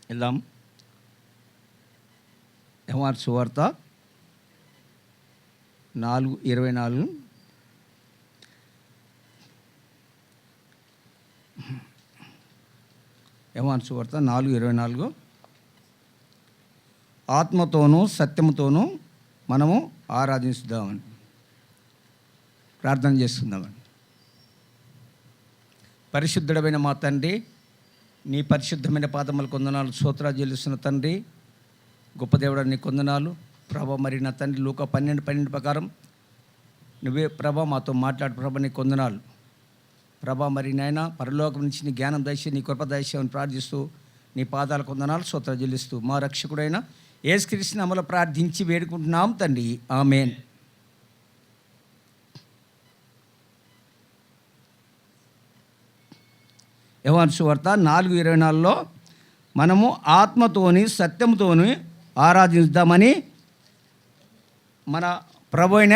వెళ్దాం. యోహాను సువార్త 4:24. యోహాను సువార్త 4:24. ఆత్మతోనూ సత్యముతోనూ మనము ఆరాధిస్తామని ప్రార్థన చేస్తున్నామని. పరిశుద్ధుడమైన మా తండ్రి, నీ పరిశుద్ధమైన పాదములకు వందనాలు, స్తోత్రాలు చెల్లిస్తున్న తండ్రి, గొప్ప దేవుడా నీ వందనాలు ప్రభా. మరి నా తండ్రి లూకా 12:12 ప్రకారం నువ్వే ప్రభా మాతో మాట్లాడు ప్రభా, నీ వందనాలు ప్రభా. మరి నాయన పరలోకం నుంచి నీ జ్ఞానం దయచేసి నీ కృప దయచేయమని ప్రార్థిస్తూ నీ పాదాలకు వందనాలు స్తోత్రాలు చెల్లిస్తూ మా రక్షకుడైన యేసుక్రీస్తు నామములో ప్రార్థించి వేడుకుంటున్నాం తండ్రి, ఆమేన్. యోహాను సువార్త 4:24లో మనము ఆత్మతోని సత్యంతోని ఆరాధిద్దామని మన ప్రభు అయిన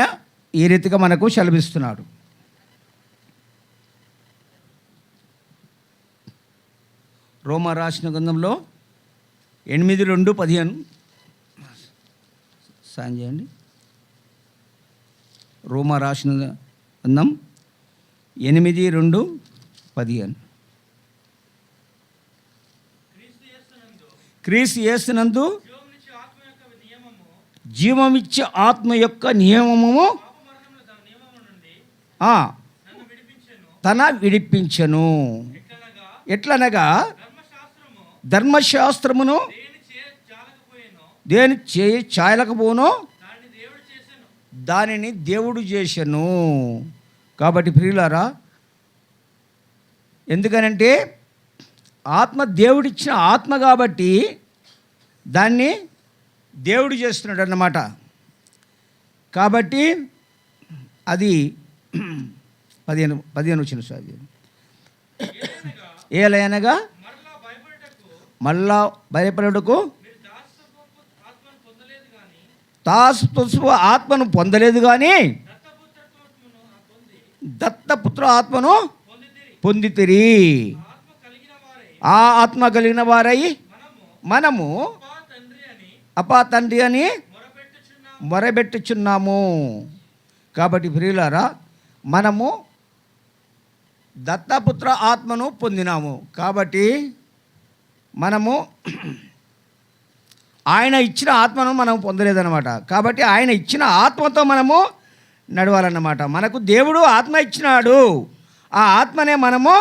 ఈ రీతిగా మనకు సెలవిస్తున్నాడు. రోమా రాసిన గ్రంథంలో 8:2-15 సాయం చేయండి. రోమా రాసిన గ్రంథం 8:2-15. క్రీస్తు యేసునందు జీవమిచ్చే ఆత్మ యొక్క నియమము తన విడిపించెను. ఎట్లనగా ధర్మశాస్త్రమును దేని చాయలేకపోనో దానిని దేవుడు చేసెను. కాబట్టి ప్రియులారా, ఎందుకనంటే ఆత్మ దేవుడిచ్చిన ఆత్మ కాబట్టి దాన్ని దేవుడు చేస్తున్నాడు అన్నమాట. కాబట్టి అది 15 వచ్చిన సార్. ఏలైనగా మళ్ళా భయపడుటకు దాసత్వ ఆత్మను పొందలేదు కానీ దత్తపుత్ర ఆత్మను పొందితిరి. ఆ ఆత్మ కలిగిన వారై మనము అపా తండ్రి అని మొరబెట్టుచున్నాము. కాబట్టి ప్రియులారా, మనము దత్తపుత్ర ఆత్మను పొందినాము. కాబట్టి మనము ఆయన ఇచ్చిన ఆత్మను మనం పొందలేదన్నమాట. కాబట్టి ఆయన ఇచ్చిన ఆత్మతో మనము నడవాలన్నమాట. మనకు దేవుడు ఆత్మ ఇచ్చినాడు, ఆ ఆత్మనే మనము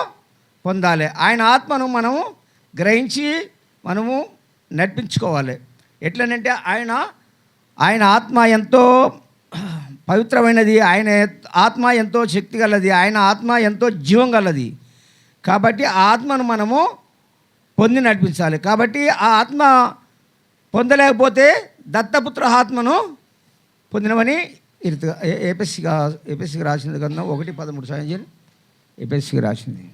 పొందాలి. ఆయన ఆత్మను మనము గ్రహించి మనము నడిపించుకోవాలి. ఎట్లనంటే ఆయన ఆత్మ ఎంతో పవిత్రమైనది, ఆయన ఆత్మ ఎంతో శక్తి గలది, ఆయన ఆత్మ ఎంతో జీవం గలది. కాబట్టి ఆ ఆత్మను మనము పొంది నడిపించాలి. కాబట్టి ఆ ఆత్మ పొందలేకపోతే దత్తపుత్ర ఆత్మను పొందినమని ఏపీఎస్సికి రాసింది కన్నా 1:13 సాయం చేయండి. ఏపీఎస్సికి రాసింది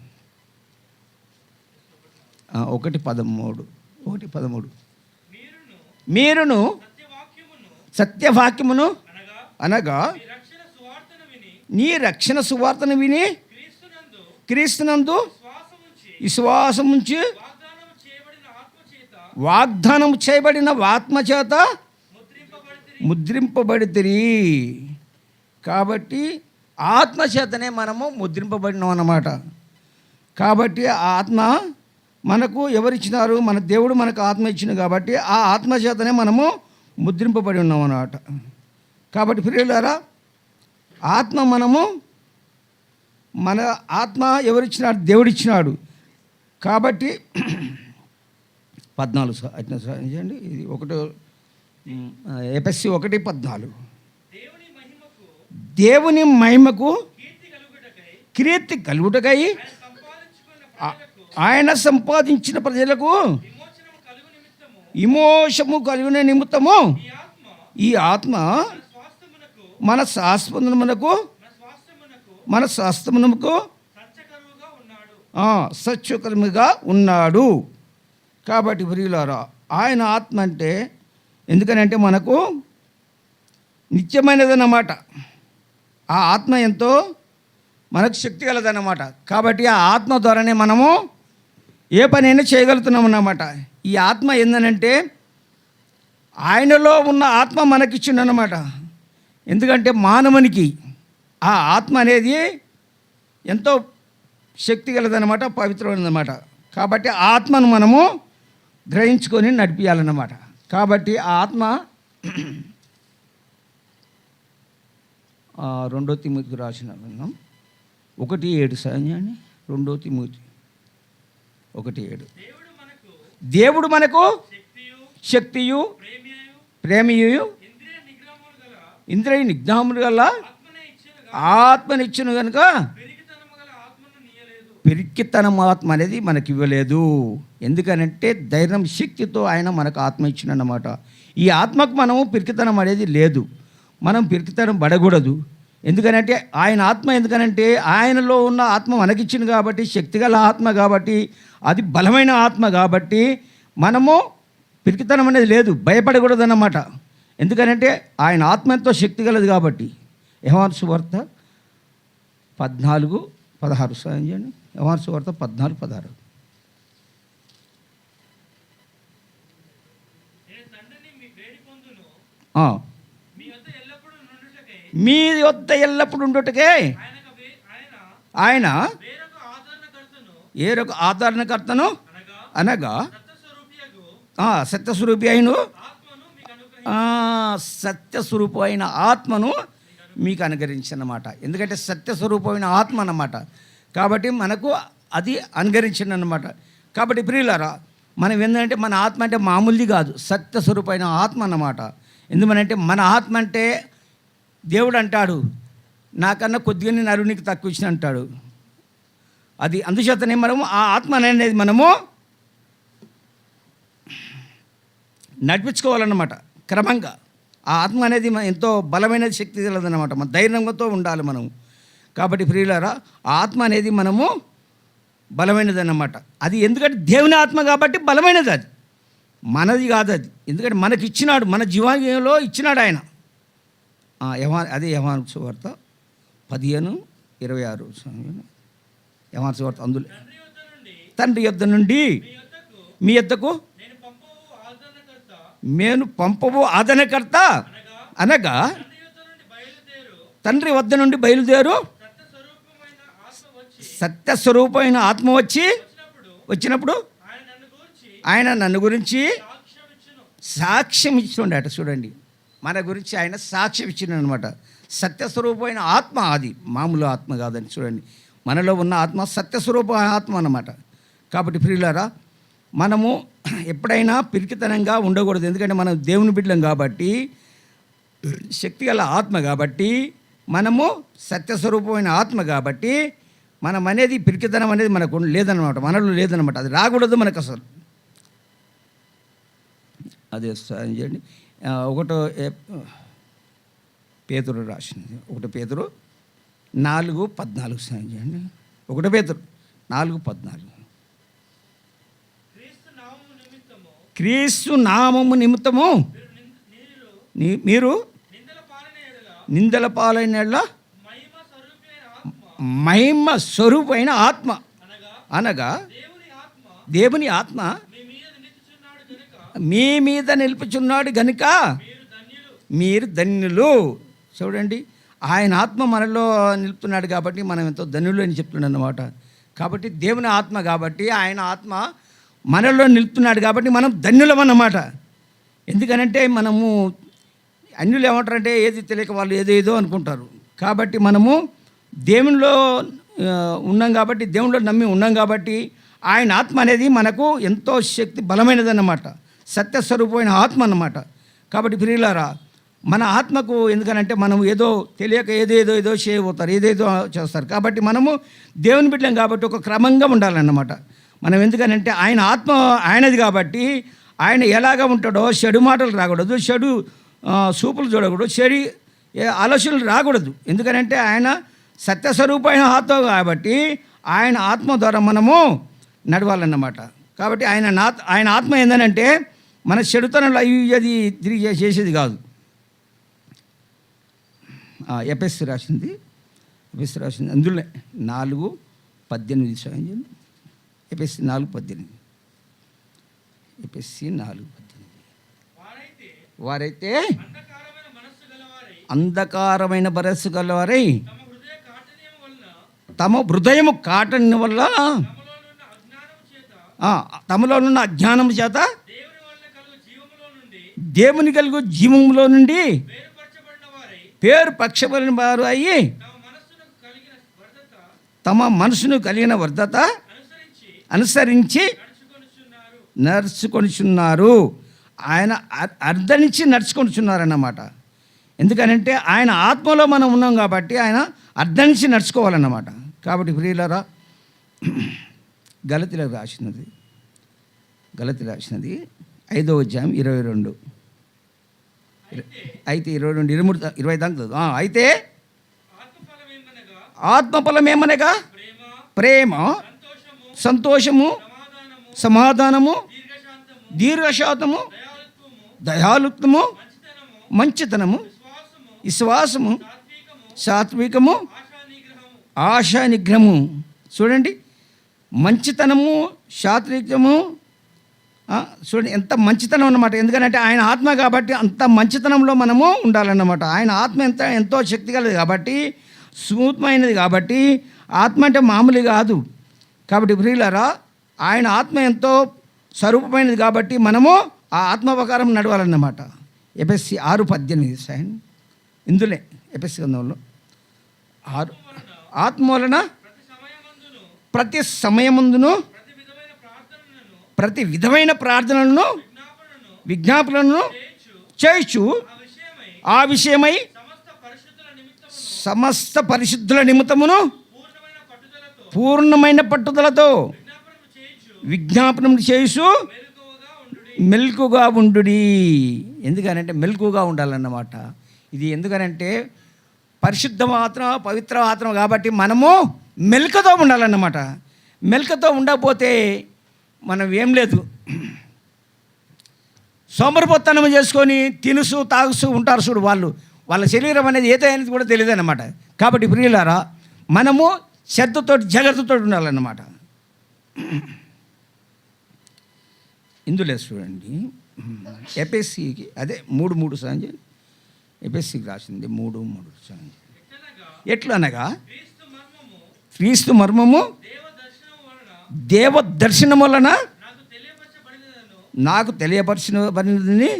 1:13 మీరును సత్యవాక్యమును అనగా నీ రక్షణ సువార్తను విని క్రీస్తునందు విశ్వాసం ఉంచి వాగ్దానం చేయబడిన ఆత్మ చేత ముద్రింపబడితిరి. కాబట్టి ఆత్మ చేతనే మనము ముద్రింపబడినాం అన్నమాట. కాబట్టి ఆ ఆత్మ మనకు ఎవరిచ్చినారు? మన దేవుడు మనకు ఆత్మ ఇచ్చింది. కాబట్టి ఆ ఆత్మ చేతనే మనము ముద్రింపబడి ఉన్నాం అన్నమాట. కాబట్టి ప్రియులారా, ఆత్మ మన ఆత్మ ఎవరిచ్చినాడు? దేవుడిచ్చినాడు. కాబట్టి 14 చేయండి. ఇది 1 ఏపీఎస్సి 1:14 దేవుని మహిమకు కీర్తి కలుగుటకై ఆయన సంపాదించిన ప్రజలకు విమోచము కలిగిన నిమిత్తము ఈ ఆత్మ మన శాస్త్రమునకు సత్యకరముగా ఉన్నాడు. కాబట్టి ప్రియులారా, ఆయన ఆత్మ అంటే ఎందుకనంటే మనకు నిత్యమైనదన్నమాట. ఆ ఆత్మ ఎంతో మనకు శక్తి కలదన్నమాట. కాబట్టి ఆ ఆత్మ ద్వారానే మనము ఏ పనైనా చేయగలుగుతున్నాం అన్నమాట. ఈ ఆత్మ ఏందనంటే ఆయనలో ఉన్న ఆత్మ మనకిచ్చిండనమాట. ఎందుకంటే మానవునికి ఆ ఆత్మ అనేది ఎంతో శక్తి గలదనమాట, పవిత్రమైనదన్నమాట. కాబట్టి ఆ ఆత్మను మనము గ్రహించుకొని నడిపించాలన్నమాట. కాబట్టి ఆ ఆత్మ 2 తిమోతికి రాసిన 1:7 సైన్యాన్ని 2 తిమోతి 1:7 దేవుడు మనకు శక్తియు ప్రేమియు ఇంద్రియ నిగ్రహములు గల ఆత్మనిచ్చును కనుక పిరికితనం ఆత్మ అనేది మనకి ఇవ్వలేదు. ఎందుకనంటే ధైర్యం శక్తితో ఆయన మనకు ఆత్మ ఇచ్చినన్నమాట. ఈ ఆత్మకు మనము పిరికితనం అనేది లేదు, మనం పిరికితనం పడకూడదు. ఎందుకనంటే ఆయన ఆత్మ, ఎందుకనంటే ఆయనలో ఉన్న ఆత్మ మనకిచ్చింది కాబట్టి, శక్తిగల ఆత్మ కాబట్టి, అది బలమైన ఆత్మ కాబట్టి మనము పిరికితనం అనేది లేదు, భయపడకూడదు అన్నమాట. ఎందుకనంటే ఆయన ఆత్మ ఎంతో శక్తి గలది కాబట్టి. యోహాను సువార్త 14:16 సాయం చేయండి. యోహాను సువార్త 14:16 మీ యొద్ద ఎల్లప్పుడు ఉండుటకే ఆయన ఏరొక ఆదరణకర్తను అనగా సత్యస్వరూపి అయిన సత్యస్వరూపు అయిన ఆత్మను మీకు అనుగ్రహించన్నమాట. ఎందుకంటే సత్యస్వరూపమైన ఆత్మ అన్నమాట. కాబట్టి మనకు అది అనుగ్రహించిందన్నమాట. కాబట్టి ప్రియులారా, మనం ఏంటంటే మన ఆత్మ అంటే మామూలుది కాదు, సత్యస్వరూపమైన ఆత్మ అన్నమాట. ఎందుకనంటే మన ఆత్మ అంటే దేవుడు అంటాడు, నాకన్నా కొద్దిగా నేను అరువునికి తక్కువ ఇచ్చిన అంటాడు. అది అందుచేతనే మనము ఆ ఆత్మ అనేది మనము నడిపించుకోవాలన్నమాట క్రమంగా. ఆ ఆత్మ అనేది ఎంతో బలమైన శక్తి కలదన్నమాట. మన ధైర్యంతో ఉండాలి మనం. కాబట్టి ప్రియులారా, ఆ ఆత్మ అనేది మనము బలమైనది అన్నమాట. అది ఎందుకంటే దేవుని ఆత్మ కాబట్టి బలమైనది, అది మనది కాదు. అది ఎందుకంటే మనకి ఇచ్చినాడు, మన జీవనంలో ఇచ్చినాడు ఆయన. అదే యోహాను సువార్త 15:26 యోహాను సువార్త. అందులో తండ్రి యొద్ద నుండి మీ యొద్దకు నేను పంపవు ఆదరణకర్త అనగా తండ్రి వద్ద నుండి బయలుదేరు సత్యస్వరూపమైన ఆత్మ వచ్చినప్పుడు ఆయన నన్ను గురించి సాక్ష్యం ఇచ్చిండట. చూడండి, మన గురించి ఆయన సాక్ష్యం ఇచ్చిండు అనమాట. సత్యస్వరూపమైన ఆత్మ, అది మామూలు ఆత్మ కాదని. చూడండి, మనలో ఉన్న ఆత్మ సత్యస్వరూప ఆత్మ అన్నమాట. కాబట్టి ప్రియులారా, మనము ఎప్పుడైనా పిరికితనంగా ఉండకూడదు. ఎందుకంటే మనం దేవుని బిడ్డలం కాబట్టి, శక్తిగల ఆత్మ కాబట్టి, మనము సత్యస్వరూపమైన ఆత్మ కాబట్టి, మనం అనేది పిరికితనం అనేది మనకు లేదన్నమాట, మనలో లేదన్నమాట. అది రాకూడదు మనకు అసలు. అదే సాయం చేయండి. 1 పేతురు రాసింది, 1 పేతురు 4:14 సాయం చేయండి. 1 పేతురు 4:14 క్రీస్తు నామము నిమిత్తము మీరు నిందల పాలైన మహిమ స్వరూపమైన ఆత్మ అనగా దేవుని ఆత్మ మీ మీద నిలుపుచున్నాడు గనుక మీరు ధన్యులు. చూడండి, ఆయన ఆత్మ మనలో నిలుపుతున్నాడు కాబట్టి మనం ఎంతో ధన్యులు అని చెప్తున్నాడు అన్నమాట. కాబట్టి దేవుని ఆత్మ కాబట్టి, ఆయన ఆత్మ మనలో నిలుపుతున్నాడు కాబట్టి మనం ధన్యులం అన్నమాట. ఎందుకనంటే మనము అన్యులు ఏమంటారంటే ఏది తెలియక వాళ్ళు ఏదేదో అనుకుంటారు. కాబట్టి మనము దేవునిలో ఉన్నాం కాబట్టి, దేవునిలో నమ్మి ఉన్నాం కాబట్టి, ఆయన ఆత్మ అనేది మనకు ఎంతో శక్తి బలమైనదన్నమాట, సత్యస్వరూపమైన ఆత్మ అన్నమాట. కాబట్టి ప్రియులారా, మన ఆత్మకు ఎందుకనంటే మనం ఏదో తెలియక ఏదో చేయబోతారు, ఏదేదో చేస్తారు. కాబట్టి మనము దేవుని బిడ్డం కాబట్టి ఒక క్రమంగా ఉండాలన్నమాట. మనం ఎందుకనంటే ఆయన ఆత్మ ఆయనది కాబట్టి, ఆయన ఎలాగ ఉంటాడో చెడు మాటలు రాకూడదు, చెడు చూపులు చూడకూడదు, చెడు ఆలోచనలు రాకూడదు. ఎందుకనంటే ఆయన సత్యస్వరూపమైన ఆత్మ కాబట్టి ఆయన ఆత్మ ద్వారా మనము నడవాలన్నమాట. కాబట్టి ఆయన ఆత్మ ఏందనంటే మన చెడుతనంలో అది తిరిగి చేసేది కాదు. ఎపిఎస్సి రాసింది అందులో 4:18 ఎపిఎస్సి 4:18 ఎఫెసీ 4:18. వారైతే అంధకారమైన మనస్సు గలవారై తమ హృదయము కాటని వల్ల తమలో ఉన్న అజ్ఞానము చేత దేవుని కలుగు జీవములో నుండి పేరు పక్షపడిన వారు అయ్యి తమ మనసును కలిగిన వర్ధత అనుసరించి నడుచుకొనిచున్నారు. ఆయన అర్ధనించి నడుచుకొనిచున్నారన్నమాట. ఎందుకనంటే ఆయన ఆత్మలో మనం ఉన్నాం కాబట్టి ఆయన అర్ధనించి నడుచుకోవాలన్నమాట. కాబట్టి ప్రియులారా, గలతీలకు రాసినది 5వ అధ్యాయం 22 అయితే 22 23 20 దాకా. అయితే ఆత్మఫలం ఏమనగా ప్రేమ, సంతోషము, సమాధానము, దీర్ఘశాంతము, దయాలుత్వము, మంచితనము, విశ్వాసము, సాత్వికము, ఆశా నిగ్రహము. చూడండి, మంచితనము, సాత్వికము, చూడండి ఎంత మంచితనం అన్నమాట. ఎందుకంటే ఆయన ఆత్మ కాబట్టి అంత మంచితనంలో మనము ఉండాలన్నమాట. ఆయన ఆత్మ ఎంతో శక్తి కలది కాబట్టి, స్మూత్మైనది కాబట్టి, ఆత్మ అంటే మామూలు కాదు. కాబట్టి ప్రియులారా, ఆయన ఆత్మ ఎంతో స్వరూపమైనది కాబట్టి మనము ఆ ఆత్మ ప్రకారం నడవాలన్నమాట. ఎఫెసీ 6:18 ఇందులే ఎఫెసీ గ్రంథంలో 6 ఆత్మ వలన ప్రతి సమయమందును ప్రతి విధమైన ప్రార్థనలను విజ్ఞాపనలను చేయొచ్చు. ఆ విషయమై సమస్త పరిశుద్ధుల నిమిత్తమును పూర్ణమైన పట్టుదలతో విజ్ఞాపనం చేసు మెలకుగా ఉండుడి. ఎందుకనంటే మెలకుగా ఉండాలన్నమాట. ఇది ఎందుకనంటే పరిశుద్ధ ఆత్మ, పవిత్ర ఆత్మ కాబట్టి మనము మెలకుతో ఉండాలన్నమాట. మెలకుతో ఉండకపోతే మనం ఏం లేదు, సోమరిపోతనం చేసుకొని తినుసు తాగుసు ఉంటారు చూడు, వాళ్ళ శరీరం అనేది ఏదో అనేది కూడా తెలియదు అన్నమాట. కాబట్టి ప్రియులారా, మనము శ్రద్ధతో జాగ్రత్తతో ఉండాలన్నమాట. ఇందులో చూడండి, ఎఫెసీకి అదే 3:3 సాంజి ఎఫెసీకి రాసింది 3:3 సాంజి. ఎట్లనగా క్రీస్తు మర్మము దేవ దర్శనం వలన నాకు తెలియపరిచినది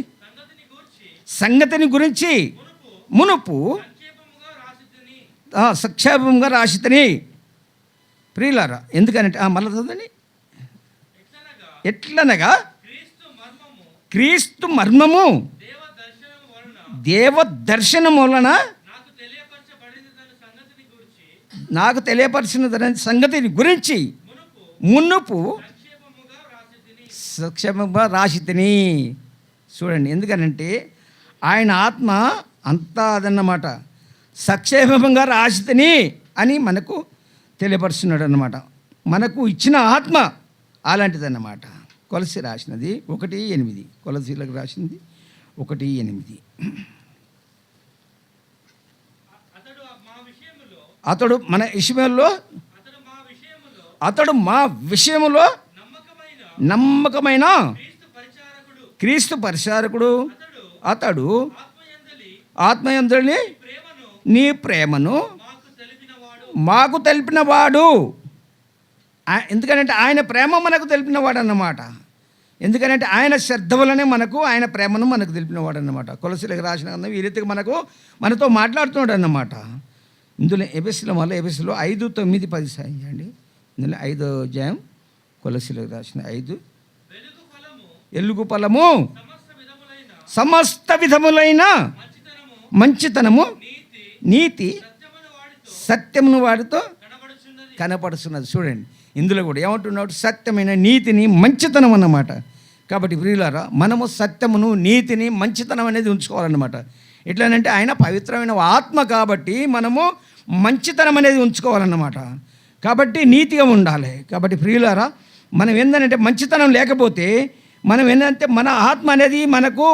సంగతిని గురించి మునుపు సంక్షేపంగా రాసితని. ప్రియులారా, ఎందుకనంటే మళ్ళీ చదవండి. ఎట్లనగా క్రీస్తు మర్మము దేవ దర్శనం వలన నాకు తెలియపరిచిన సంగతిని గురించి మునుపు సంక్షేమంగా రాసితిని. చూడండి, ఎందుకనంటే ఆయన ఆత్మ అంతా అదన్నమాట. సంక్షేమంగా రాసితిని అని మనకు తెలియపరుస్తున్నాడు అన్నమాట. మనకు ఇచ్చిన ఆత్మ అలాంటిదన్నమాట. కొలసి రాసినది 1:8, కొలసీలకు రాసింది 1:8. అతడు మన ఇష్మాయేలులో అతడు మా విషయములో నమ్మకమైన క్రీస్తు పరిచారకుడు. అతడు ఆత్మయందుని నీ ప్రేమను మాకు తెలిపినవాడు. ఎందుకంటే ఆయన ప్రేమ మనకు తెలిపినవాడు అన్నమాట. ఎందుకంటే ఆయన శ్రద్ధ వలనే మనకు ఆయన ప్రేమను మనకు తెలిపినవాడు అన్నమాట. కొలసీలకు రాసిన ఈ రీతిగా మనతో మాట్లాడుతున్నాడు అన్నమాట. ఇందులో ఎఫెసీలో 5:9-10 సాయండి. ఇందులో 5వ అధ్యాయం కొలసీలకు రాసిన 5. ఎలుగు ఫలము సమస్త విధములైన మంచితనము, నీతి, సత్యమును వాడితో కనపడుతున్నది. చూడండి, ఇందులో కూడా ఏమంటున్నాడు? సత్యమైన నీతిని, మంచితనం అన్నమాట. కాబట్టి ప్రియులారా, మనము సత్యమును, నీతిని, మంచితనం అనేది ఉంచుకోవాలన్నమాట. ఎట్లానంటే ఆయన పవిత్రమైన ఆత్మ కాబట్టి మనము మంచితనం అనేది ఉంచుకోవాలన్నమాట. కాబట్టి నీతిగా ఉండాలి. కాబట్టి ప్రియులారా, మనం ఏంటంటే మంచితనం లేకపోతే మనం ఏంటంటే మన ఆత్మ అనేది మనకు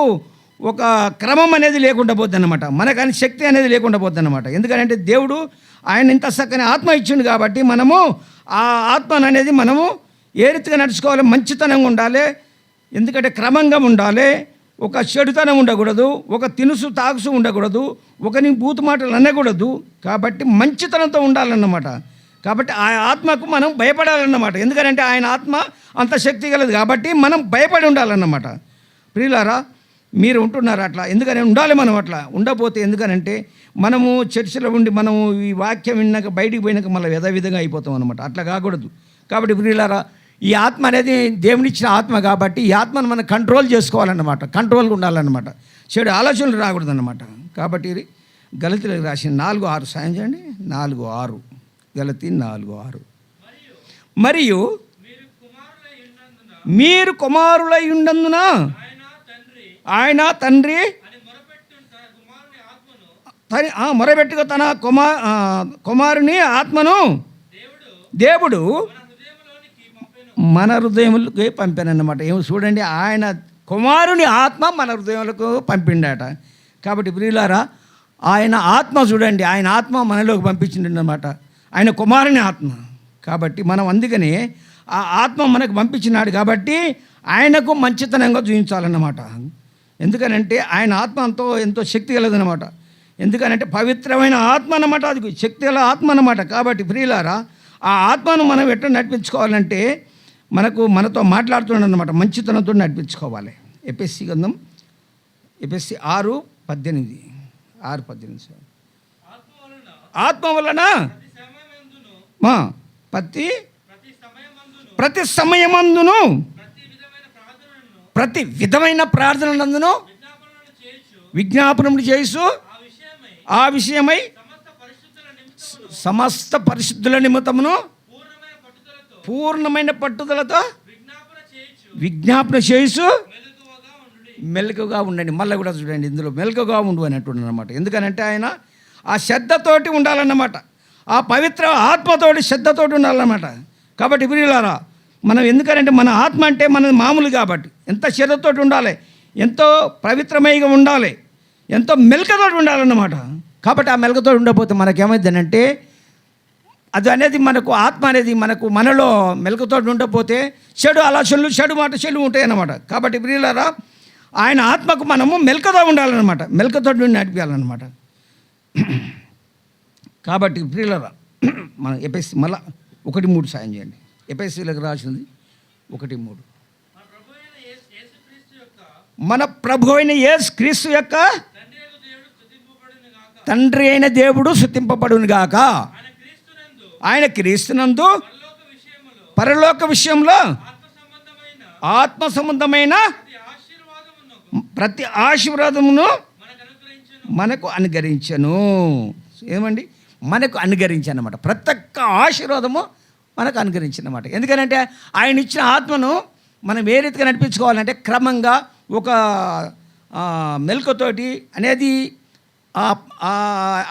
ఒక క్రమం అనేది లేకుండా పోద్ది అన్నమాట. మనకని శక్తి అనేది లేకుండా పోద్ది అన్నమాట. ఎందుకంటే దేవుడు ఆయన ఇంత చక్కని ఆత్మ ఇచ్చిండు కాబట్టి మనము ఆ ఆత్మను అనేది మనము ఏ రీతిగా నడుచుకోవాలి, మంచితనంగా ఉండాలి. ఎందుకంటే క్రమంగా ఉండాలి. ఒక చెడుతనం ఉండకూడదు, ఒక తినుసు తాగుసు ఉండకూడదు, ఒకని బూతు మాటలు అనకూడదు. కాబట్టి మంచితనంతో ఉండాలన్నమాట. కాబట్టి ఆ ఆత్మకు మనం భయపడాలన్నమాట. ఎందుకంటే ఆయన ఆత్మ అంత శక్తి కలదు కాబట్టి మనం భయపడి ఉండాలన్నమాట. ప్రియులారా, మీరు ఉంటున్నారు అట్లా. ఎందుకని ఉండాలి మనం అట్లా. ఉండకపోతే ఎందుకనంటే మనము చర్చిలో ఉండి మనము ఈ వాక్యం విన్నాక బయటికి పోయినాక మళ్ళీ యథావిధంగా అయిపోతాం అనమాట. అట్లా కాకూడదు. కాబట్టి ప్రియులారా, ఈ ఆత్మ అనేది దేవునిచ్చిన ఆత్మ కాబట్టి ఈ ఆత్మను మనం కంట్రోల్ చేసుకోవాలన్నమాట. కంట్రోల్గా ఉండాలన్నమాట. చెడు ఆలోచనలు రాకూడదు అన్నమాట. కాబట్టి గలతీలకు రాసిన 4:6 సాయం చేయండి. 4:6 గలతీ 4:6 మరియు మీరు కుమారులై ఉన్నందున ఆయన తండ్రి మొరబెట్టుగా తన కుమారుని ఆత్మను దేవుడు మన హృదయములకి పంపానన్నమాట. ఏమో చూడండి, ఆయన కుమారుని ఆత్మ మన హృదయములకు పంపిండట. కాబట్టి ప్రియులారా, ఆయన ఆత్మ చూడండి, ఆయన ఆత్మ మనలోకి పంపించిండన్నమాట. ఆయన కుమారుని ఆత్మ. కాబట్టి మనం అందుకనే ఆ ఆత్మ మనకు పంపించినాడు కాబట్టి ఆయనకు మంచితనంగా చూపించాలన్నమాట. ఎందుకనంటే ఆయన ఆత్మ ఎంతో శక్తి కలదన్నమాట. ఎందుకనంటే పవిత్రమైన ఆత్మ అన్నమాట, అది శక్తి గల ఆత్మ అన్నమాట. కాబట్టి ప్రియులారా, ఆ ఆత్మను మనం ఎట్లా నడిపించుకోవాలంటే మనతో మాట్లాడుతున్నాడు అన్నమాట. మంచితనంతో నడిపించుకోవాలి. ఎపిఎస్సి గ్రంథం ఎపిఎస్సి 6:18 ఆత్మ వలన ప్రతి సమయమందును ప్రతి విధమైన ప్రార్థనలందును విజ్ఞాపనములు చేసు ఆ విషయమై సమస్త పరిశుద్ధుల నిమిత్తమును పూర్ణమైన పట్టుదలతో విజ్ఞాపన చేసు మెలకుగా ఉండండి. మళ్ళీ కూడా చూడండి, ఇందులో మెలకుగా ఉండు అని అంటున్నాను అనమాట. ఎందుకనంటే ఆయన ఆ శ్రద్ధతోటి ఉండాలన్నమాట. ఆ పవిత్ర ఆత్మతోటి శ్రద్ధతోటి ఉండాలన్నమాట. కాబట్టి ప్రియులారా, మనం ఎందుకంటే మన ఆత్మ అంటే మన మామూలు కాబట్టి ఎంత శ్రద్ధతోటి ఉండాలి, ఎంతో పవిత్రమయంగా ఉండాలి, ఎంతో మెలకతోటి ఉండాలన్నమాట. కాబట్టి ఆ మెలకతో ఉండకపోతే మనకేమైందనంటే అది అనేది మనకు ఆత్మ అనేది మనలో మెలకతో ఉండకపోతే చెడు ఆలోచనలు, చెడు మాట, చెడు ఉంటాయి అన్నమాట. కాబట్టి ప్రియులారా, ఆయన ఆత్మకు మనము మెలకతో ఉండాలన్నమాట. మెలకతో నడిపించాలన్నమాట. కాబట్టి ప్రియులారా, మనం ఎపిఎస్సి మళ్ళా 1:3 సాయం చేయండి. ఎపిఎస్సిలకు రాసింది 1:3 మన ప్రభు అయిన యేసు క్రీస్తు యొక్క తండ్రి అయిన దేవుడు స్తుతింపబడును గాక. ఆయన క్రీస్తునందు పరలోక విషయంలో ఆత్మ సంబంధమైన ప్రతి ఆశీర్వాదమును మనకు అనుగ్రహించను. ఏమండి, మనకు అనుగ్రహించనమాట. ప్రతి ఒక్క ఆశీర్వాదము మనకు అనుగ్రహించనమాట. ఎందుకంటే ఆయన ఇచ్చిన ఆత్మను మనం ఏ రీతిగా నడిపించుకోవాలంటే క్రమంగా ఒక మెలకుతోటి అనేది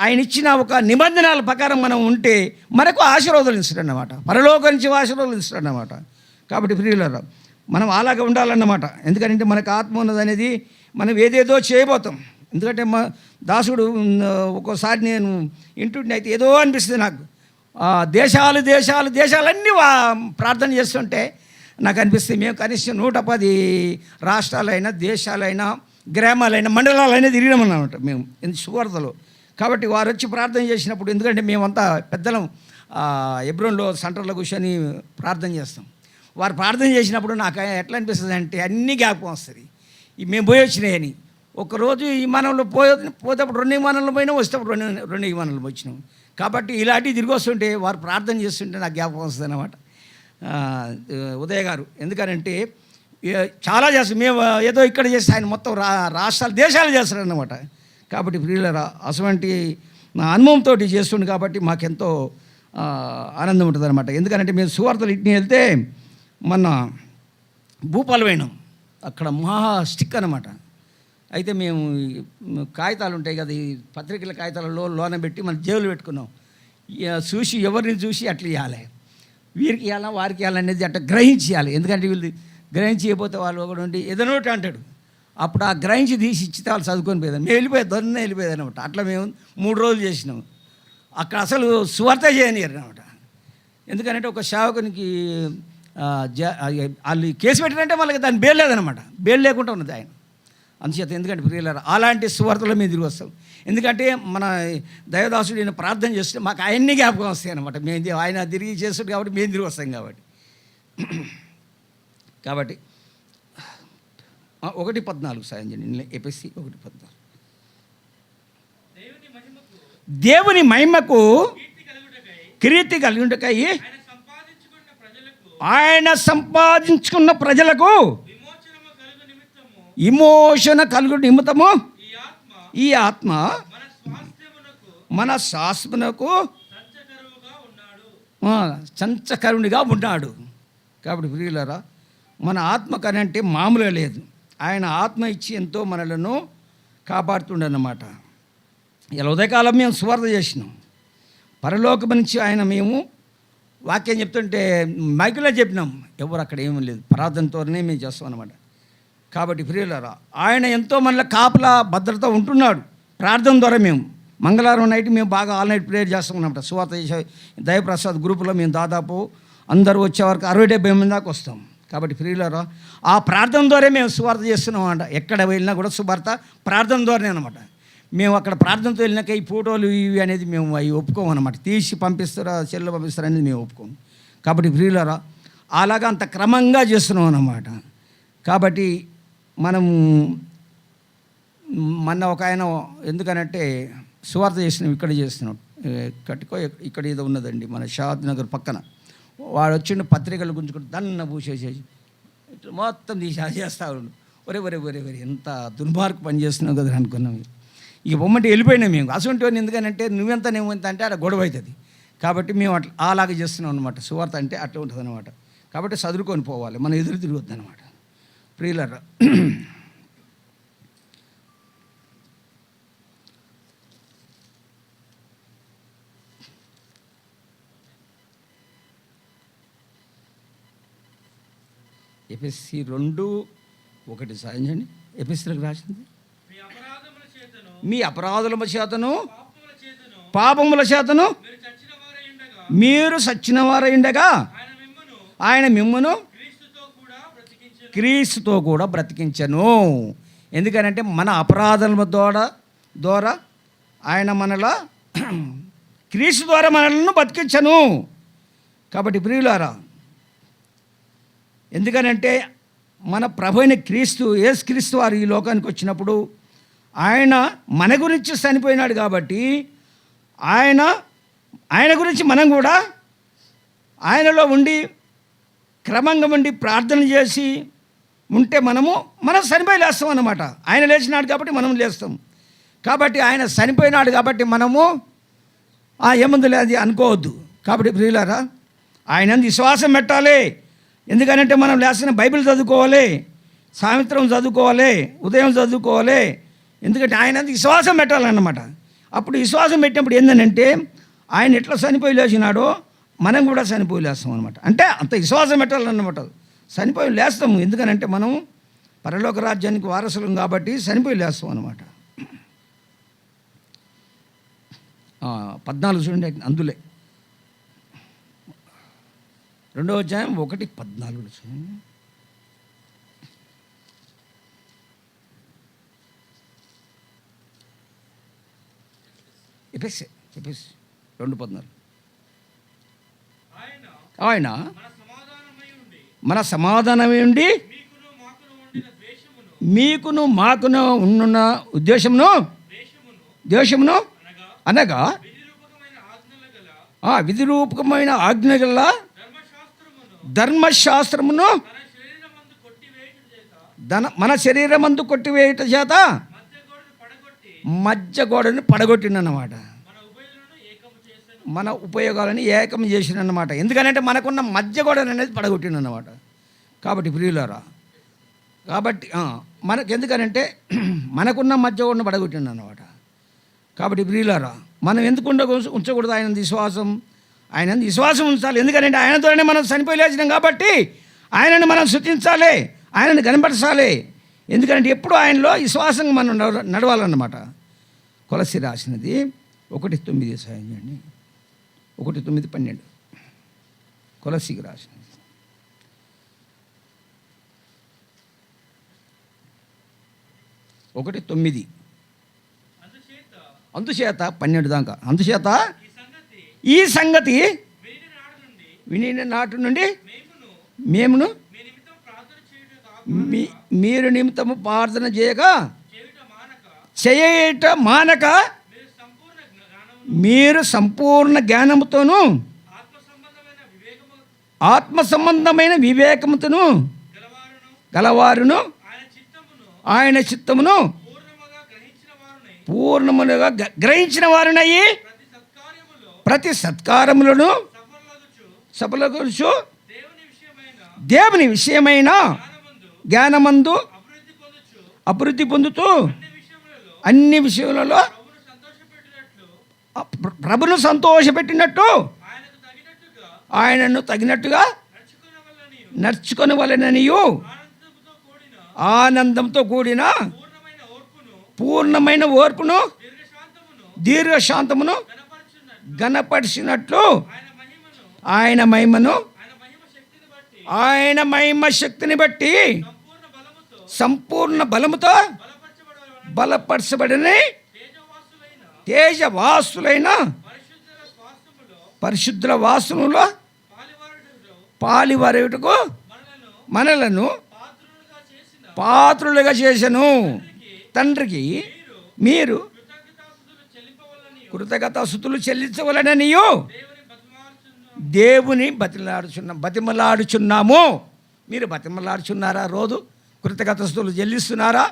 ఆయన ఇచ్చిన ఒక నిబంధనల ప్రకారం మనం ఉంటే మనకు ఆశీర్వాదాలు ఇస్తాడన్నమాట. పరలోకం నుంచి ఆశీర్వాదాలు ఇస్తాడన్నమాట. కాబట్టి ప్రియులారా, మనం అలాగే ఉండాలన్నమాట. ఎందుకంటే మనకు ఆత్మ ఉన్నది అనేది మనం ఏదేదో చేయబోతాం. ఎందుకంటే మా దాసుడు ఒక్కోసారి నేను ఇంటుండి అయితే ఏదో అనిపిస్తుంది నాకు. దేశాలన్నీ ప్రార్థన చేస్తుంటే నాకు అనిపిస్తుంది మేము కనీసం 110 రాష్ట్రాలైనా, దేశాలైనా, గ్రామాలైనా, మండలాలైనా తిరిగినామన్నమాట మేము సువార్తలో. కాబట్టి వారు వచ్చి ప్రార్థన చేసినప్పుడు, ఎందుకంటే మేమంతా పెద్దలం ఎబ్రోన్లో సెంటర్లో కూర్చొని ప్రార్థన చేస్తాం. వారు ప్రార్థన చేసినప్పుడు నాకు ఎట్లా అనిపిస్తుంది అంటే అన్నీ జ్ఞాపకం వస్తుంది. మేము పోయి వచ్చినాయని. ఒకరోజు ఈ విమానంలో పోతేప్పుడు 2 విమానంలో పోయినా, వస్తేప్పుడు 2 విమానంలో వచ్చినాం. కాబట్టి ఇలాంటివి తిరిగి వస్తుంటే వారు ప్రార్థన చేస్తుంటే నాకు జ్ఞాపకం వస్తుంది అన్నమాట. ఉదయ్ గారు ఎందుకనంటే చాలా చేస్తాం మేము, ఏదో ఇక్కడ చేస్తే ఆయన మొత్తం రాష్ట్రాలు, దేశాలు చేస్తారన్నమాట. కాబట్టి ప్రియులారా, అటువంటి అనుభవంతో చేస్తుండే కాబట్టి మాకెంతో ఆనందం ఉంటుంది అనమాట. ఎందుకంటే మేము సువార్తలు ఇట్ని వెళ్తే మొన్న భూపాలు పోయినాం. అక్కడ మహా స్టిక్ అనమాట. అయితే మేము కాగితాలు ఉంటాయి కదా, ఈ పత్రికల కాగితాలలో లోన పెట్టి మన జేబులు పెట్టుకున్నాం. చూసి ఎవరిని చూసి అట్లా ఇవ్వాలి, వీరికి ఇవ్వాలా వారికి ఇవ్వాలనేది అట్లా గ్రహించేయాలి. ఎందుకంటే వీళ్ళు గ్రహించకపోతే వాళ్ళు ఒకటి ఉండి ఏదోటి అంటాడు. అప్పుడు ఆ గ్రహించి తీసి ఇచ్చితే వాళ్ళు చదువుకొని పోయేదాం. మేము వెళ్ళిపోయేది అనమాట. అట్లా మేము 3 రోజులు చేసినాం. అక్కడ అసలు సువార్త చేయనియరు అనమాట. ఎందుకంటే ఒక సేవకునికి వాళ్ళు కేసు పెట్టారంటే వాళ్ళకి దాన్ని బెయిల్ లేదనమాట. బెయిల్ లేకుండా ఉన్నది ఆయన. అందుచేత ఎందుకంటే ప్రియులారా అలాంటి సువార్తలో మేము తిరిగి వస్తాం. ఎందుకంటే మన దైవదాసుడు నేను ప్రార్థన చేస్తే మాకు ఆయన్ని జ్ఞాపకం వస్తాయి అనమాట. మేము ఆయన తిరిగి చేస్తాడు కాబట్టి మేము తిరిగి వస్తాం కాబట్టి 1:14 సాయం చేయండి. ఎపిసి 1:14. దేవుని మహిమకు కీర్తి కలుగుటకై ఆయన సంపాదించుకున్న ప్రజలకు విమోచన కలుగు నిమిత్తము ఈ ఆత్మ మన శాశ్వతకు సంచకరునిగా ఉన్నాడు. కాబట్టి ప్రియులారా మన ఆత్మ కనంటే మామూలుగా లేదు. ఆయన ఆత్మ ఇచ్చి ఎంతో మనలను కాపాడుతుండన్నమాట. ఇలా ఉదయకాలం మేము సువార్త చేసినాం. పరలోకం నుంచి ఆయన మేము వాక్యం చెప్తుంటే మైకులో చెప్పినాం. ఎవరు అక్కడ ఏమీ లేదు, ప్రార్థనతోనే మేము చేస్తాం అన్నమాట. కాబట్టి ప్రియులారా ఆయన ఎంతో మనలో కాపలా భద్రత ఉంటున్నాడు. ప్రార్థన ద్వారా మేము మంగళవారం నైట్ మేము బాగా ఆల్ నైట్ ప్రేయర్ చేస్తాం అన్నమాట. సువార్త చేసే దయప్రసాద్ గ్రూపులో మేము దాదాపు అందరూ వచ్చే వరకు 60-70 మంది దాకా వస్తాం. కాబట్టి ప్రియులారా ఆ ప్రార్థన ద్వారా మేము సువార్త చేస్తున్నాం అంట. ఎక్కడ వెళ్ళినా కూడా సువార్త ప్రార్థన ద్వారానే అనమాట. మేము అక్కడ ప్రార్థనతో వెళ్ళినాక ఈ ఫోటోలు ఇవి అనేది మేము అవి ఒప్పుకోము అనమాట. తీసి పంపిస్తారా చెల్లెలు పంపిస్తారా అనేది మేము ఒప్పుకోము. కాబట్టి ప్రియులారా అలాగా అంత క్రమంగా చేస్తున్నాం అన్నమాట. కాబట్టి మనం మొన్న ఒక ఆయన ఎందుకనంటే సువార్త చేసినాం, ఇక్కడ చేస్తున్నాం కట్టుకో ఇక్కడ ఏదో ఉన్నదండి మన షాద్ నగర్ పక్కన. వాడు వచ్చిండు పత్రికలు గుంజుకుంటూ దన్న పూసేసేసి మొత్తం తీసి చేస్తా ఉండు. ఒరే ఎంత దుర్మార్గం పని చేస్తున్నావు కదా అనుకున్నాం. ఇక బొమ్మంటే వెళ్ళిపోయినాం మేము. అసలు ఎందుకనంటే నువ్వెంత నేమెంత అంటే అక్కడ గొడవ అవుతుంది. కాబట్టి మేము అట్లా అలాగే చేస్తున్నాం అనమాట. సువార్త అంటే అట్లా ఉంటుంది అనమాట. కాబట్టి చదువుకొని పోవాలి, మనం ఎదురు తిరగొద్దు అనమాట. ప్రియులారా ఎపిసి 2:1 సాయం చేయండి. ఎపిసిలకు రాసింది మీ అపరాధముల చేతను పాపముల చేతను మీరు సచ్చిన వారైండగా ఆయన మిమ్మును క్రీస్తుతో కూడా బ్రతికించను. ఎందుకనంటే మన అపరాధముల ద్వారా ఆయన మనలా క్రీస్తు ద్వారా మనలను బతికించను. కాబట్టి ప్రియులారా ఎందుకనంటే మన ప్రభువైన క్రీస్తు యేసుక్రీస్తు వారు ఈ లోకానికి వచ్చినప్పుడు ఆయన మన గురించి చనిపోయినాడు. కాబట్టి ఆయన గురించి మనం కూడా ఆయనలో ఉండి క్రమంగా ఉండి ప్రార్థన చేసి ఉంటే మనం చనిపోయి లేస్తాం అన్నమాట. ఆయన లేచినాడు కాబట్టి మనం లేస్తాం. కాబట్టి ఆయన చనిపోయినాడు కాబట్టి మనము ఏముంది లేదు అనుకోవద్దు. కాబట్టి ప్రియులారా ఆయన విశ్వాసం పెట్టాలి. ఎందుకనంటే మనం లేసిన బైబిల్ చదువుకోవాలి, సాయంత్రం చదువుకోవాలి, ఉదయం చదువుకోవాలి. ఎందుకంటే ఆయన విశ్వాసం పెట్టాలన్నమాట. అప్పుడు విశ్వాసం పెట్టినప్పుడు ఏంటంటే ఆయన ఎట్లా చనిపోయి లేచినాడో మనం కూడా చనిపోయి లేస్తాం అనమాట. అంటే అంత విశ్వాసం పెట్టాలన్నమాట. చనిపోయి లేస్తాము ఎందుకనంటే మనం పరలోక రాజ్యానికి వారసులం కాబట్టి చనిపోయి లేస్తాం అనమాట. 14 చూడండి, అందులో 2వ అధ్యాయం 1:14 చూడండి. ఎపిసి 2:14 ఆయన మన సమాధానమై ఉండి మీకును మాకును ఉన్న ఉద్దేశమును దేశమును అనగా విధి రూపకమైన ఆజ్ఞ గల ధర్మశాస్త్రమును మన శరీరమందు కొట్టివేయుట చేత మధ్య గోడను పడగొట్టినన్నమాట. మన ఉపయోగాలని ఏకం చేసినన్నమాట. ఎందుకంటే మనకున్న మధ్య గోడను అనేది పడగొట్టినన్నమాట. కాబట్టి ప్రియులారా కాబట్టి మనకు ఎందుకనంటే మనకున్న మధ్య గోడను పడగొట్టినన్నమాట. కాబట్టి ప్రియులారా మనం ఎందుకు ఉంచకూడదు ఆయన విశ్వాసం ఉంచాలి. ఎందుకంటే ఆయనతోనే మనం చనిపోయి లేచినాం కాబట్టి ఆయనను మనం స్తుతించాలి, ఆయనను కనపరచాలి. ఎందుకంటే ఎప్పుడు ఆయనలో విశ్వాసంగా మనం నడవాలన్నమాట. కొలసి రాసినది 1:9 సాయం చేయండి. 1:9-12 కొలసికి రాసినది. 1:9. అందుచేత 12 దాకా. అందుచేత ఈ సంగతి వినిన నాటి నుండి మేమును మీరు నిమిత్తము ప్రార్థన చేయట మానక మీరు సంపూర్ణ జ్ఞానముతోను ఆత్మ సంబంధమైన వివేకముతోను గలవారును ఆయన చిత్తమును పూర్ణముగా గ్రహించిన వారునయ్యి ప్రతి సత్కారములను సఫలగొచ్చు దేవుని విషయమైన జ్ఞానమందు అభివృద్ధి పొందుతూ అన్ని విషయాలలో ప్రభును సంతోషపెట్టినట్టు ఆయనను తగినట్టుగా నడుచుకొనవలెననియు ఆనందంతో కూడిన పూర్ణమైన ఓర్పును దీర్ఘశాంతమును గణపరిచినట్లు ఆయన మహిమ శక్తిని బట్టి సంపూర్ణ బలముతో బలపరచబడిన తేజవాసులైన పరిశుద్ధుల వాసనలో పాలివారుటకు మనలను పాత్రులుగా చేసెను. తండ్రికి మీరు కృతజ్ఞతాస్తుతులు చెల్లించవలననియు దేవుని బతిమలాడుచున్నాము. మీరు బతిమలాడుచున్నారా? రోజు కృతజ్ఞతాస్తుతులు చెల్లిస్తున్నారా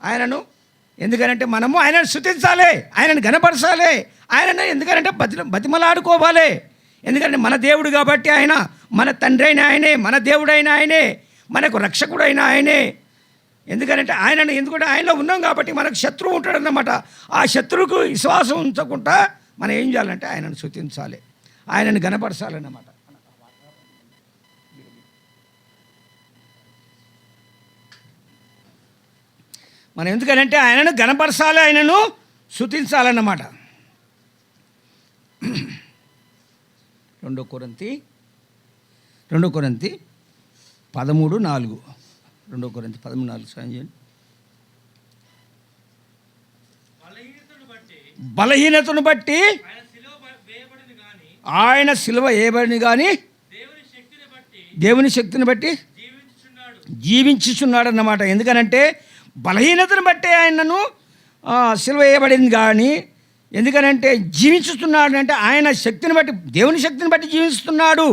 ఆయనను? ఎందుకనంటే మనము ఆయనను స్తుతించాలి, ఆయనను గణపరచాలి, ఆయనను ఎందుకనంటే బతిమలాడుకోవాలి. ఎందుకంటే మన దేవుడు కాబట్టి ఆయన, మన తండ్రి అయిన ఆయనే, మన దేవుడైన ఆయనే, మనకు రక్షకుడైన ఆయనే. ఎందుకంటే ఆయనను ఎందుకంటే ఆయనలో ఉన్నాం కాబట్టి మనకు శత్రువు ఉంటాడన్నమాట. ఆ శత్రువుకు విశ్వాసం ఉంచకుండా మనం ఏం చేయాలంటే ఆయనను స్తుతించాలి, ఆయనను గణపరచాలన్నమాట. మనం ఎందుకనంటే ఆయనను గణపరచాలి, ఆయనను స్తుతించాలన్నమాట. 2 కొరింథీ 13:4. 2 కొరింథీ 13:4 సాయం చేయండి. బలహీనతను బట్టి ఆయన సిలువ వేయబడిన కానీ దేవుని శక్తిని బట్టి జీవించుచున్నాడు అన్నమాట. ఎందుకనంటే బలహీనతను బట్టి ఆయనను సిలువ వేయబడింది కానీ, ఎందుకనంటే జీవించుతున్నాడు అంటే ఆయన శక్తిని బట్టి, దేవుని శక్తిని బట్టి జీవిస్తున్నాడు.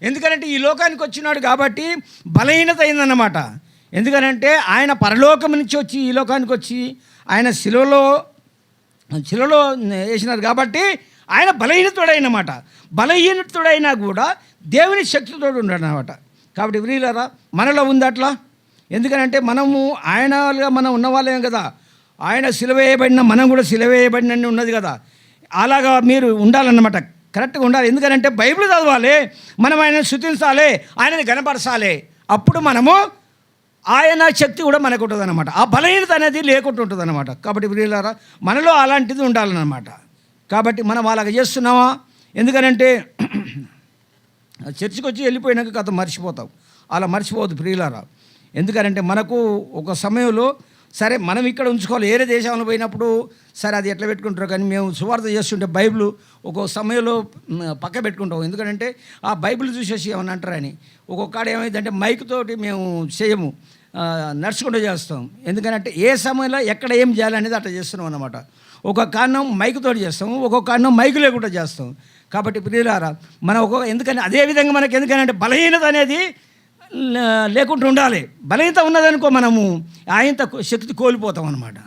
ఎందుకనంటే ఈ లోకానికి వచ్చినాడు కాబట్టి బలహీనత అయిందన్నమాట. ఎందుకనంటే ఆయన పరలోకం నుంచి వచ్చి ఈ లోకానికి వచ్చి ఆయన శిలువలో వేసినారు కాబట్టి ఆయన బలహీనతుడైనమాట. బలహీనతుడైనా కూడా దేవుని శక్తితో ఉన్నాడు అన్నమాట. కాబట్టి వీళ్ళరా మనలో ఉంది అట్లా. ఎందుకనంటే మనము ఆయనగా మనం ఉన్నవాళ్ళేం కదా. ఆయన సిలువ వేయబడిన మనం కూడా సిలువ వేయబడినని ఉన్నది కదా. అలాగా మీరు ఉండాలన్నమాట, కరెక్ట్గా ఉండాలి. ఎందుకంటే బైబిల్ చదవాలి, మనం ఆయనను స్తుతించాలి, ఆయనని గణపరచాలి. అప్పుడు మనము ఆయన శక్తి కూడా మనకు ఉంటుంది అన్నమాట. ఆ బలహీనత అనేది లేకుండా ఉంటుంది అన్నమాట. కాబట్టి వీళ్ళారా మనలో అలాంటిది ఉండాలన్నమాట. కాబట్టి మనం అలాగ చేస్తున్నామా? ఎందుకనంటే చర్చికి వచ్చి వెళ్ళిపోయినాక కథ మర్చిపోతాం. అలా మర్చిపోవద్దు ప్రియులారా. ఎందుకనంటే మనకు ఒక సమయంలో సరే మనం ఇక్కడ ఉంచుకోవాలి. వేరే దేశంలో పోయినప్పుడు సరే అది ఎట్లా పెట్టుకుంటారు, కానీ మేము సువార్త చేస్తుంటే బైబిల్ ఒక సమయంలో పక్క పెట్టుకుంటాం. ఎందుకంటే ఆ బైబిల్ చూసేసి ఏమని అంటారని. ఒక్కొక్కడు ఏమైందంటే మైక్ తోటి మేము చేయము, నడుచుకుంటూ చేస్తాం. ఎందుకంటే ఏ సమయంలో ఎక్కడ ఏం చేయాలనేది అట్లా చేస్తున్నాం అన్నమాట. ఒక కారణం మైక్ తోటి చేస్తాము, ఒక్కొక్క కారణం మైకు లేకుండా చేస్తాం. కాబట్టి ప్రియులారా మనం ఎందుకని అదేవిధంగా మనకి ఎందుకంటే బలహీనత అనేది లేకుండా ఉండాలి. బలహీనత ఉన్నదనుకో మనము ఆయనత శక్తి కోల్పోతాం అన్నమాట.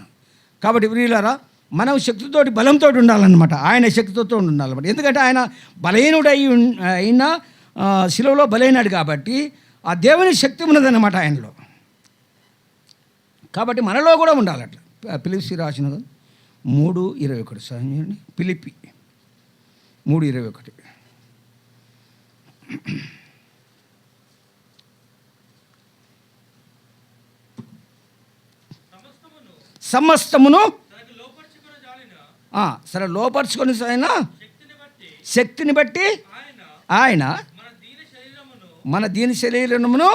కాబట్టి ప్రియులారా మనం శక్తితోటి బలంతో ఉండాలన్నమాట, ఆయన శక్తితో ఉండాలన్నమాట. ఎందుకంటే ఆయన బలహీనుడు అయినా శిలువలో బలైనాడు కాబట్టి ఆ దేవుని శక్తి ఉన్నదన్నమాట ఆయనలో. కాబట్టి మనలో కూడా ఉండాలి అట్లా. ఫిలిప్పీ రాసిన 3:21 సాయం చేయండి. ఫిలిప్పీ 3:21. సమస్తమును సరే లోపరుచుకొని ఆయన శక్తిని బట్టి ఆయన మన దీని శరీరమును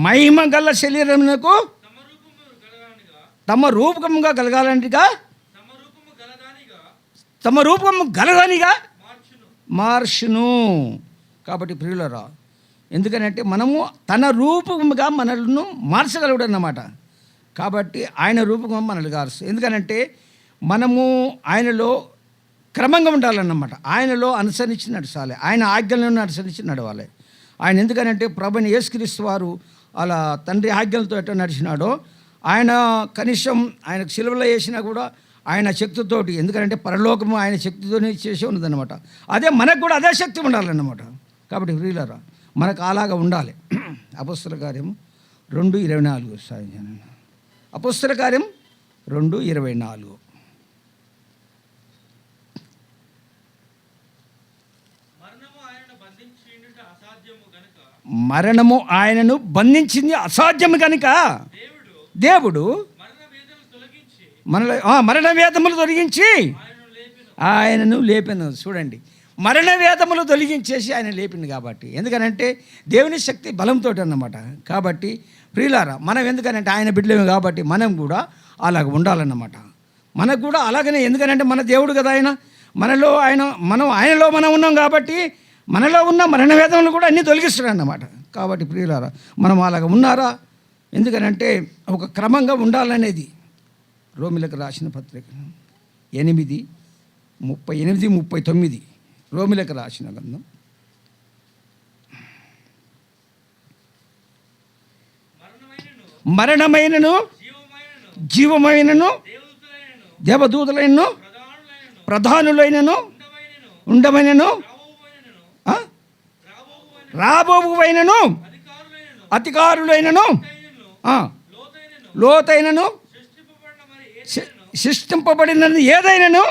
మహిమ గల శరీరమునకు తమ రూపకముగా కలగాలంటిగా తమ రూపము గలదానిగా మార్చును. కాబట్టి ప్రియులరా, ఎందుకనంటే మనము తన రూపముగా మనల్ని మార్చగలడు అన్నమాట. కాబట్టి ఆయన రూపకం మనల్ని గారుస్తుంది. ఎందుకనంటే మనము ఆయనలో క్రమంగా ఉండాలన్నమాట. ఆయనలో అనుసరించి నడచాలి, ఆయన ఆజ్ఞలను అనుసరించి నడవాలి. ఆయన ఎందుకనంటే ప్రభుని యేసుక్రీస్తు వారు అలా తండ్రి ఆజ్ఞలతో ఎట్లా నడిచినాడో, ఆయన కనీసం ఆయనకు సిలువలో వేసినా కూడా ఆయన శక్తితోటి, ఎందుకంటే పరలోకము ఆయన శక్తితోనే చేసి ఉన్నదన్నమాట. అదే మనకు కూడా అదే శక్తి ఉండాలన్నమాట. కాబట్టి ప్రియులారా, మనకు అలాగా ఉండాలి. అపొస్తల కార్యం 2:24 సాయం. అపొస్తల కార్యం 2:24. మరణము ఆయనను బంధించింది అసాధ్యము కనుక దేవుడు మరణ వేదములు తొలగించి ఆయనను లేపెను. చూడండి, మరణ వేదములు తొలగించేసి ఆయన లేపింది. కాబట్టి ఎందుకనంటే దేవుని శక్తి బలంతో అన్నమాట. కాబట్టి ప్రియులారా, మనం ఎందుకనంటే ఆయన బిడ్డలేము కాబట్టి మనం కూడా అలాగ ఉండాలన్నమాట. మనకు కూడా అలాగనే, ఎందుకనంటే మన దేవుడు కదా ఆయన. మనలో ఆయనలో మనం ఉన్నాం కాబట్టి మనలో ఉన్న మరణ వేదములు కూడా అన్నీ తొలగిస్తున్నాడు అన్నమాట. కాబట్టి ప్రియులారా, మనం అలాగ ఉన్నారా? ఎందుకనంటే ఒక క్రమంగా ఉండాలనేది రోమిలకు రాసిన పత్రిక 8:38-39 రోమిలకు రాసిన గ్రంథం. మరణమైనను జీవమైనను దేవదూతలైనను ప్రధానులైనను ఉండమైనను రాబోవువైనను అధికారులైనను లోతైనను సృష్టింపబడినది ఏదైనాను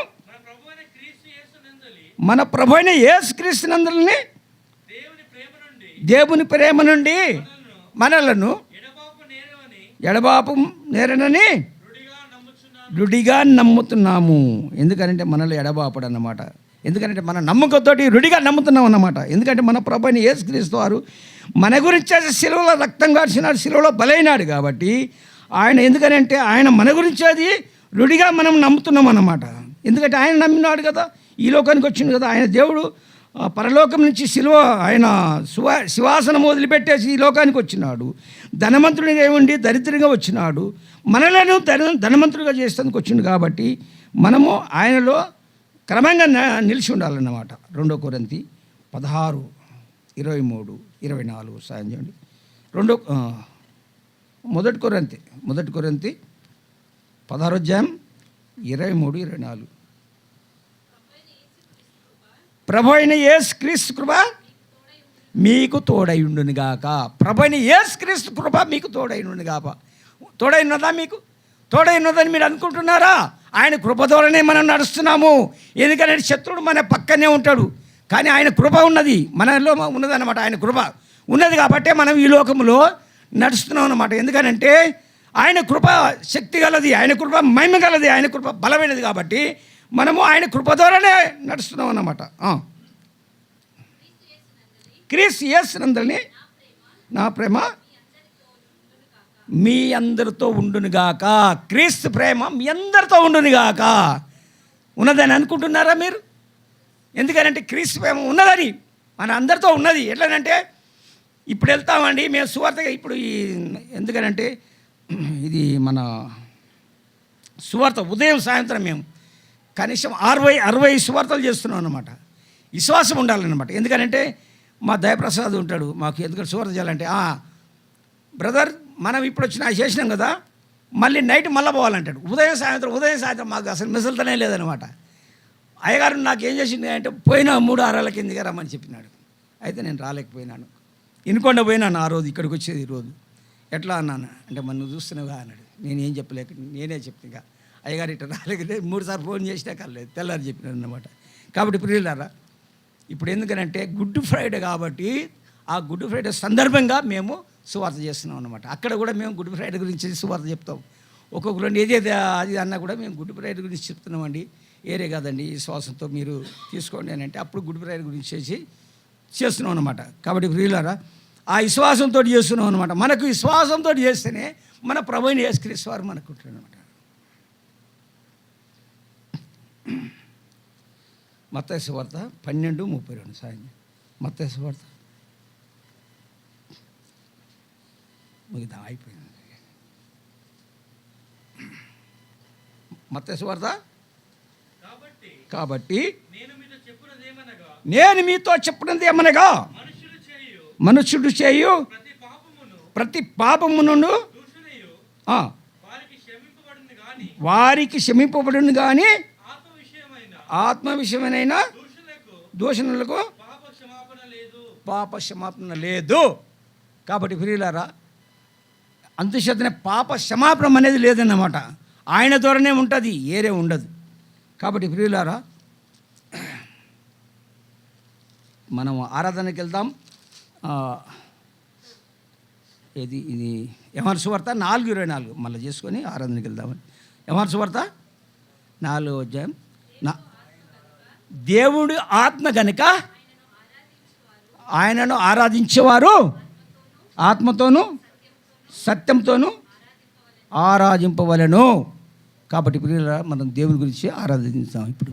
మన ప్రభువైన యేసుక్రీస్తునందులని దేవుని ప్రేమ నుండి మనలను ఎడబాపు నేరనని రుడిగా నమ్ముతున్నాము. ఎందుకంటే మనల్ని ఎడబాపడు అన్నమాట. ఎందుకంటే మన నమ్మకంతో రుడిగా నమ్ముతున్నాం అన్నమాట. ఎందుకంటే మన ప్రభువైన యేసుక్రీస్తు వారు మన గురించి శిలువలో రక్తం కార్చినాడు, శిలువలో బలైనాడు. కాబట్టి ఆయన ఎందుకనంటే ఆయన మన గురించి అది రుడిగా మనం నమ్ముతున్నాం అన్నమాట. ఎందుకంటే ఆయన నమ్మినాడు కదా, ఈ లోకానికి వచ్చింది కదా. ఆయన దేవుడు పరలోకం నుంచి ఆయన శివాసనం వదిలిపెట్టేసి ఈ లోకానికి వచ్చినాడు. ధనవంతుడిగా ఉండి దరిద్రంగా వచ్చినాడు. మనలను ధనవంతుడిగా చేసేందుకు వచ్చింది. కాబట్టి మనము ఆయనలో క్రమంగా నిలిచి ఉండాలన్నమాట. 2 కొరింథీ 16:23-24 సాయం చేయండి. 1 కొరింథీ 16:23-24. ప్రభు అయిన యేసుక్రీస్తు కృప మీకు తోడైండునుగాక. ప్రభు అయిన యేసుక్రీస్తు కృప మీకు తోడైండునుగాక. తోడైనదా? మీకు తోడైనదని మీరు అనుకుంటున్నారా? ఆయన కృప ద్వారానే మనం నడుస్తున్నాము. ఎందుకంటే శత్రుడు మన పక్కనే ఉంటాడు, కానీ ఆయన కృప ఉన్నది, మనలో ఉన్నదన్నమాట. ఆయన కృప ఉన్నది కాబట్టి మనం ఈ లోకంలో నడుస్తున్నాం అన్నమాట. ఎందుకనంటే ఆయన కృప శక్తి గలది, ఆయన కృప మహిమ గలది, ఆయన కృప బలమైనది. కాబట్టి మనము ఆయన కృప ద్వారానే నడుస్తున్నాం అన్నమాట. క్రీస్తు యేసునందుని నా ప్రేమ మీ అందరితో ఉండునుగాక. క్రీస్తు ప్రేమ మీ అందరితో ఉండునుగాక. ఉన్నదని అనుకుంటున్నారా మీరు? ఎందుకనంటే క్రీస్తు ప్రేమ ఉన్నదని మన అందరితో ఉన్నది. ఎట్లనంటే ఇప్పుడు వెళ్తామండి మేము సువార్తగా, ఇప్పుడు ఎందుకనంటే ఇది మన సువార్త ఉదయం సాయంత్రం మేము కనీసం 60 సువార్తలు చేస్తున్నాం అన్నమాట. విశ్వాసం ఉండాలన్నమాట. ఎందుకనంటే మా దయప్రసాద్ ఉంటాడు, మాకు ఎందుకంటే సువార్త చేయాలంటే బ్రదర్ మనం ఇప్పుడు చేసినాం కదా, మళ్ళీ నైట్ మళ్ళీ పోవాలంటాడు. ఉదయం సాయంత్రం మాకు అసలు మిసలుతనే లేదనమాట. అయ్యగారు నాకు ఏం చేసింది అంటే పోయినా 3 వారాల కిందగా రమ్మని చెప్పినాడు. అయితే నేను రాలేకపోయినాను, ఇనుకొండ పోయినాను ఆ రోజు. ఇక్కడికి వచ్చేది ఈరోజు ఎట్లా అన్నాను అంటే మనం చూస్తున్నావుగా అన్నాడు. నేనేం చెప్పలేక నేనే చెప్పిగా అయ్యగారు ఇట్లా రాలేకపోతే 3 సార్లు ఫోన్ చేసినా కలలేదు, తెల్లారి చెప్పినాను అన్నమాట. కాబట్టి ప్రియులారా, ఇప్పుడు ఎందుకనంటే గుడ్ ఫ్రైడే కాబట్టి ఆ గుడ్ ఫ్రైడే సందర్భంగా మేము సువార్త చేస్తున్నాం అన్నమాట. అక్కడ కూడా మేము గుడ్ ఫ్రైడే గురించి సువార్త చెప్తాం. ఒక్కొక్కరు ఏదైతే అది అన్నా కూడా మేము గుడ్ ఫ్రైడే గురించి చెప్తున్నామండి. ఏరే కాదండి, ఈ శ్వాసంతో మీరు తీసుకోండి అని అంటే అప్పుడు గుడ్ ఫ్రైడే గురించి చేస్తున్నాం అన్నమాట. కాబట్టి ప్రియులారా, ఆ విశ్వాసంతో చేస్తున్నాం అనమాట. మనకు విశ్వాసంతో చేస్తేనే మన ప్రభువుని యేసుక్రీస్తు వారు మనకు ఉంటాడు అనమాట. మత్తయి సువార్త 12:32 సాయం. మత్తయి సువార్త ముగిద్దాం, అయిపోయింది. మత్తయి సువార్త కాబట్టి నేను మీతో చెప్పినది ఏమనగా మనుష్యుడు చేయు ప్రతి పాపమును వారికి క్షమింపబడును కానీ ఆత్మ విషయమైన దూషణలకు పాప క్షమాపణ లేదు. కాబట్టి ప్రియులారా, అంతుశతనే పాప క్షమాపణ అనేది లేదన్నమాట. ఆయన ద్వారానే ఉంటుంది, ఏరే ఉండదు. కాబట్టి ప్రియులారా, మనం ఆరాధనకి వెళ్దాం. ఇది యోహాను సువార్త 4:24 మళ్ళీ చేసుకొని ఆరాధనకి వెళ్దామని. యోహాను సువార్త 4వ అధ్యాయం. దేవుడు ఆత్మ గనుక ఆయనను ఆరాధించేవారు ఆత్మతోనూ సత్యంతోనూ ఆరాధింపవలెను. కాబట్టి ప్రియులారా, మనం దేవుని గురించి ఆరాధిస్తాం ఇప్పుడు.